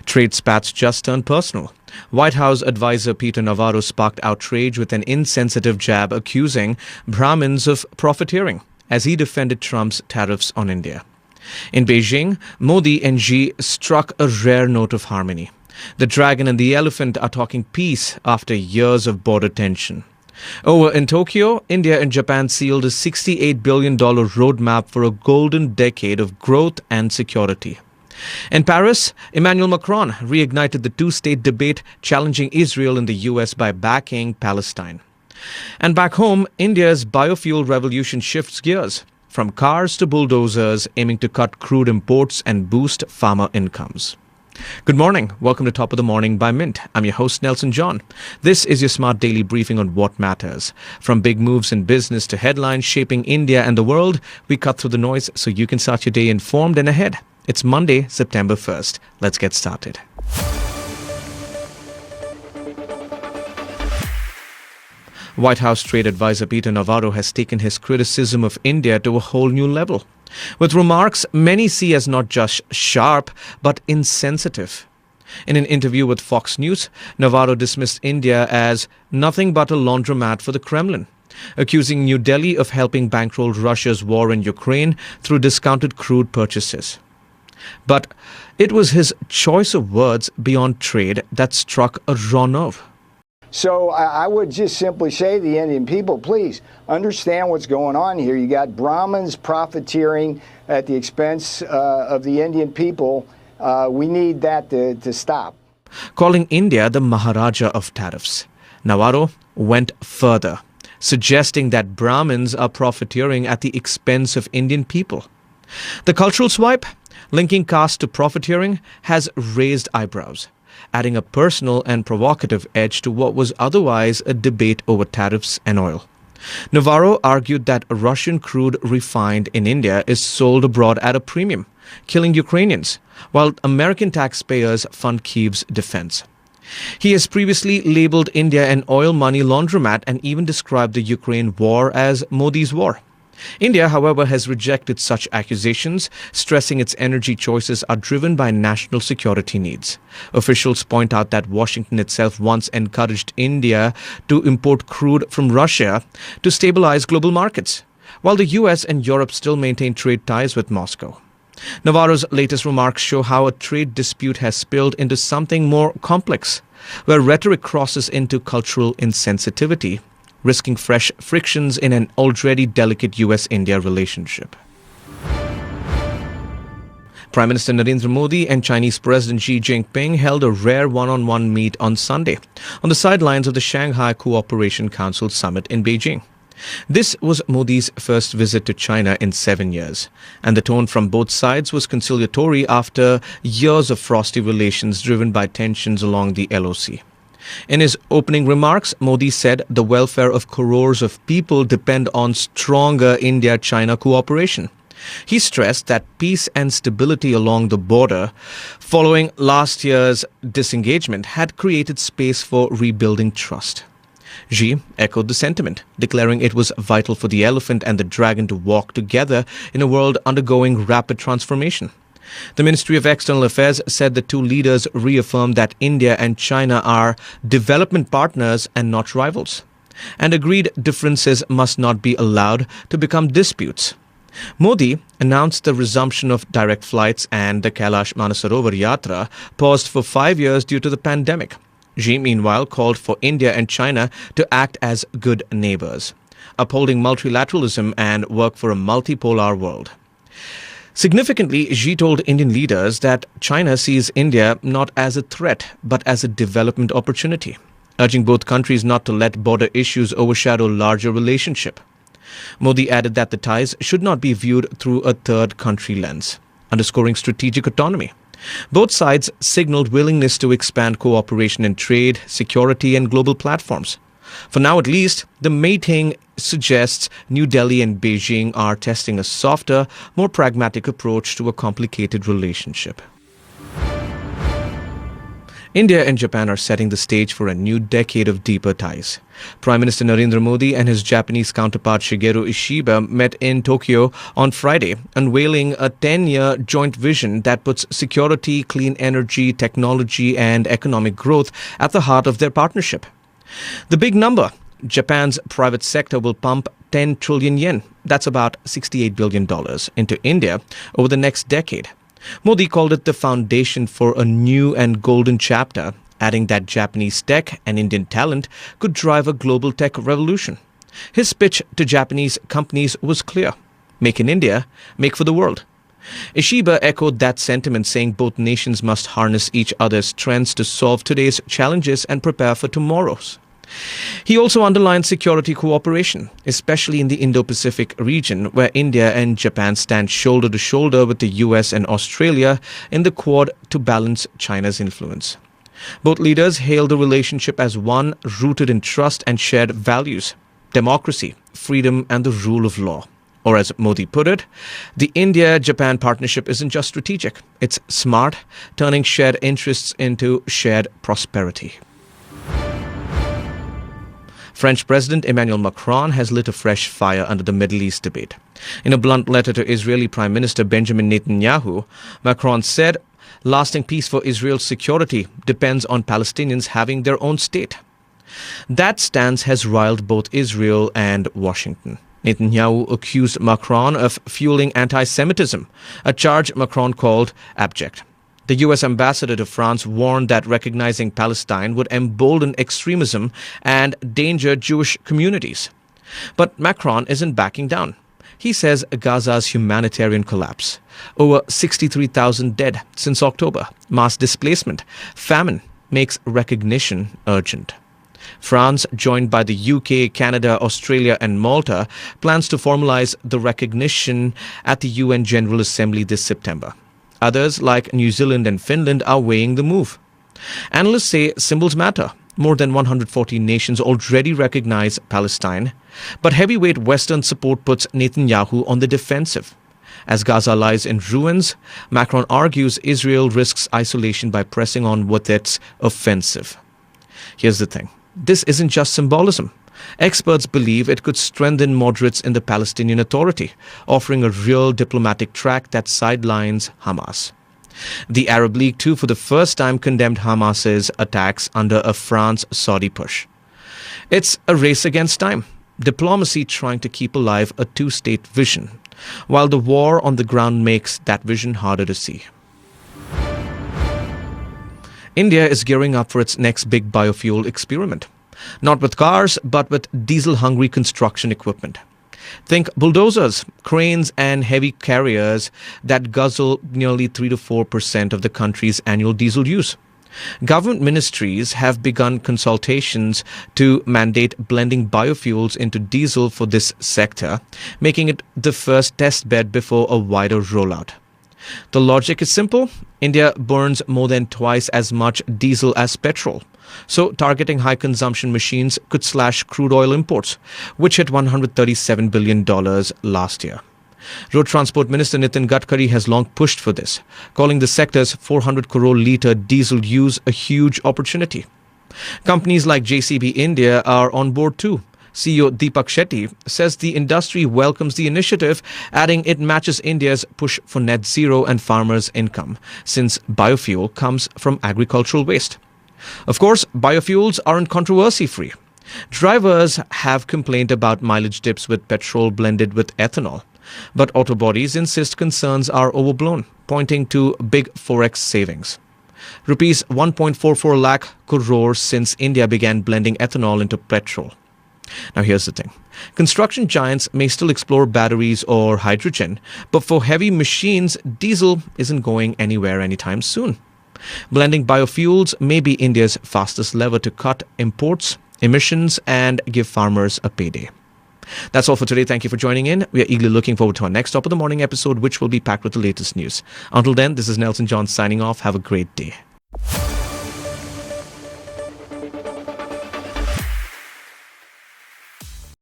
Trade spats just turned personal. White House advisor Peter Navarro sparked outrage with an insensitive jab accusing Brahmins of profiteering as he defended Trump's tariffs on India. In Beijing, Modi and Xi struck a rare note of harmony. The dragon and the elephant are talking peace after years of border tension. Over in Tokyo, India and Japan sealed a $68 billion roadmap for a golden decade of growth and security. In Paris, Emmanuel Macron reignited the two-state debate, challenging Israel and the US by backing Palestine. And back home, India's biofuel revolution shifts gears, from cars to bulldozers, aiming to cut crude imports and boost farmer incomes. Good morning. Welcome to Top of the Morning by Mint. I'm your host, Nelson John. This is your smart daily briefing on what matters. From big moves in business to headlines shaping India and the world, we cut through the noise so you can start your day informed and ahead. It's Monday, September 1st. Let's get started. White House trade advisor Peter Navarro has taken his criticism of India to a whole new level, with remarks many see as not just sharp, but insensitive. In an interview with Fox News, Navarro dismissed India as nothing but a laundromat for the Kremlin, accusing New Delhi of helping bankroll Russia's war in Ukraine through discounted crude purchases. But it was his choice of words beyond trade that struck a raw nerve. So I would just simply say to the Indian people, please understand what's going on here. You got Brahmins profiteering at the expense of the Indian people. We need that to stop. Calling India the Maharaja of tariffs, Navarro went further, suggesting that Brahmins are profiteering at the expense of Indian people. The cultural swipe, linking caste to profiteering, has raised eyebrows, adding a personal and provocative edge to what was otherwise a debate over tariffs and oil. Navarro argued that Russian crude refined in India is sold abroad at a premium, killing Ukrainians, while American taxpayers fund Kyiv's defense. He has previously labeled India an oil money laundromat and even described the Ukraine war as Modi's war. India, however, has rejected such accusations, stressing its energy choices are driven by national security needs. Officials point out that Washington itself once encouraged India to import crude from Russia to stabilize global markets, while the US and Europe still maintain trade ties with Moscow. Navarro's latest remarks show how a trade dispute has spilled into something more complex, where rhetoric crosses into cultural insensitivity, risking fresh frictions in an already delicate US-India relationship. Prime Minister Narendra Modi and Chinese President Xi Jinping held a rare one-on-one meet on Sunday on the sidelines of the Shanghai Cooperation Council summit in Beijing. This was Modi's first visit to China in 7 years, and the tone from both sides was conciliatory after years of frosty relations driven by tensions along the LOC. In his opening remarks, Modi said the welfare of crores of people depend on stronger India-China cooperation. He stressed that peace and stability along the border following last year's disengagement had created space for rebuilding trust. Xi echoed the sentiment, declaring it was vital for the elephant and the dragon to walk together in a world undergoing rapid transformation. The Ministry of External Affairs said the two leaders reaffirmed that India and China are development partners and not rivals, and agreed differences must not be allowed to become disputes. Modi announced the resumption of direct flights, and the Kailash Manasarovar Yatra paused for 5 years due to the pandemic. Xi, meanwhile, called for India and China to act as good neighbors, upholding multilateralism and work for a multipolar world. Significantly, Xi told Indian leaders that China sees India not as a threat, but as a development opportunity, urging both countries not to let border issues overshadow larger relationship. Modi added that the ties should not be viewed through a third country lens, underscoring strategic autonomy. Both sides signaled willingness to expand cooperation in trade, security, and global platforms. For now, at least, the meeting suggests New Delhi and Beijing are testing a softer, more pragmatic approach to a complicated relationship. India and Japan are setting the stage for a new decade of deeper ties. Prime Minister Narendra Modi and his Japanese counterpart Shigeru Ishiba met in Tokyo on Friday, unveiling a 10-year joint vision that puts security, clean energy, technology and economic growth at the heart of their partnership. The big number: Japan's private sector will pump 10 trillion yen, that's about $68 billion, into India over the next decade. Modi called it the foundation for a new and golden chapter, adding that Japanese tech and Indian talent could drive a global tech revolution. His pitch to Japanese companies was clear: make in India, make for the world. Ishiba echoed that sentiment, saying both nations must harness each other's strengths to solve today's challenges and prepare for tomorrow's. He also underlined security cooperation, especially in the Indo-Pacific region, where India and Japan stand shoulder to shoulder with the US and Australia in the Quad to balance China's influence. Both leaders hailed the relationship as one rooted in trust and shared values: democracy, freedom, and the rule of law. Or as Modi put it, the India-Japan partnership isn't just strategic, it's smart, turning shared interests into shared prosperity. French President Emmanuel Macron has lit a fresh fire under the Middle East debate. In a blunt letter to Israeli Prime Minister Benjamin Netanyahu, Macron said, "Lasting peace for Israel's security depends on Palestinians having their own state." That stance has riled both Israel and Washington. Netanyahu accused Macron of fueling anti-Semitism, a charge Macron called abject. The US ambassador to France warned that recognizing Palestine would embolden extremism and endanger Jewish communities. But Macron isn't backing down. He says Gaza's humanitarian collapse, over 63,000 dead since October, mass displacement, famine, makes recognition urgent. France, joined by the UK, Canada, Australia and Malta, plans to formalize the recognition at the UN General Assembly this September. Others, like New Zealand and Finland, are weighing the move. Analysts say symbols matter. More than 140 nations already recognize Palestine, but heavyweight Western support puts Netanyahu on the defensive. As Gaza lies in ruins, Macron argues Israel risks isolation by pressing on with its offensive. Here's the thing: this isn't just symbolism. Experts believe it could strengthen moderates in the Palestinian Authority, offering a real diplomatic track that sidelines Hamas. The Arab League, too, for the first time condemned Hamas's attacks under a France-Saudi push. It's a race against time, diplomacy trying to keep alive a two-state vision, while the war on the ground makes that vision harder to see. India is gearing up for its next big biofuel experiment. Not with cars, but with diesel-hungry construction equipment. Think bulldozers, cranes and heavy carriers that guzzle nearly 3 to 4% of the country's annual diesel use. Government ministries have begun consultations to mandate blending biofuels into diesel for this sector, making it the first test bed before a wider rollout. The logic is simple. India burns more than twice as much diesel as petrol. So targeting high-consumption machines could slash crude oil imports, which hit $137 billion last year. Road Transport Minister Nitin Gadkari has long pushed for this, calling the sector's 400 crore litre diesel use a huge opportunity. Companies like JCB India are on board too. CEO Deepak Shetty says the industry welcomes the initiative, adding it matches India's push for net zero and farmers' income, since biofuel comes from agricultural waste. Of course, biofuels aren't controversy-free. Drivers have complained about mileage dips with petrol blended with ethanol. But auto bodies insist concerns are overblown, pointing to big forex savings. Rupees 1.44 lakh crores since India began blending ethanol into petrol. Now here's the thing. Construction giants may still explore batteries or hydrogen, but for heavy machines, diesel isn't going anywhere anytime soon. Blending biofuels may be India's fastest lever to cut imports, emissions, and give farmers a payday. That's all for today. Thank you for joining in. We are eagerly looking forward to our next Top of the Morning episode, which will be packed with the latest news. Until then, this is Nelson John signing off. Have a great day.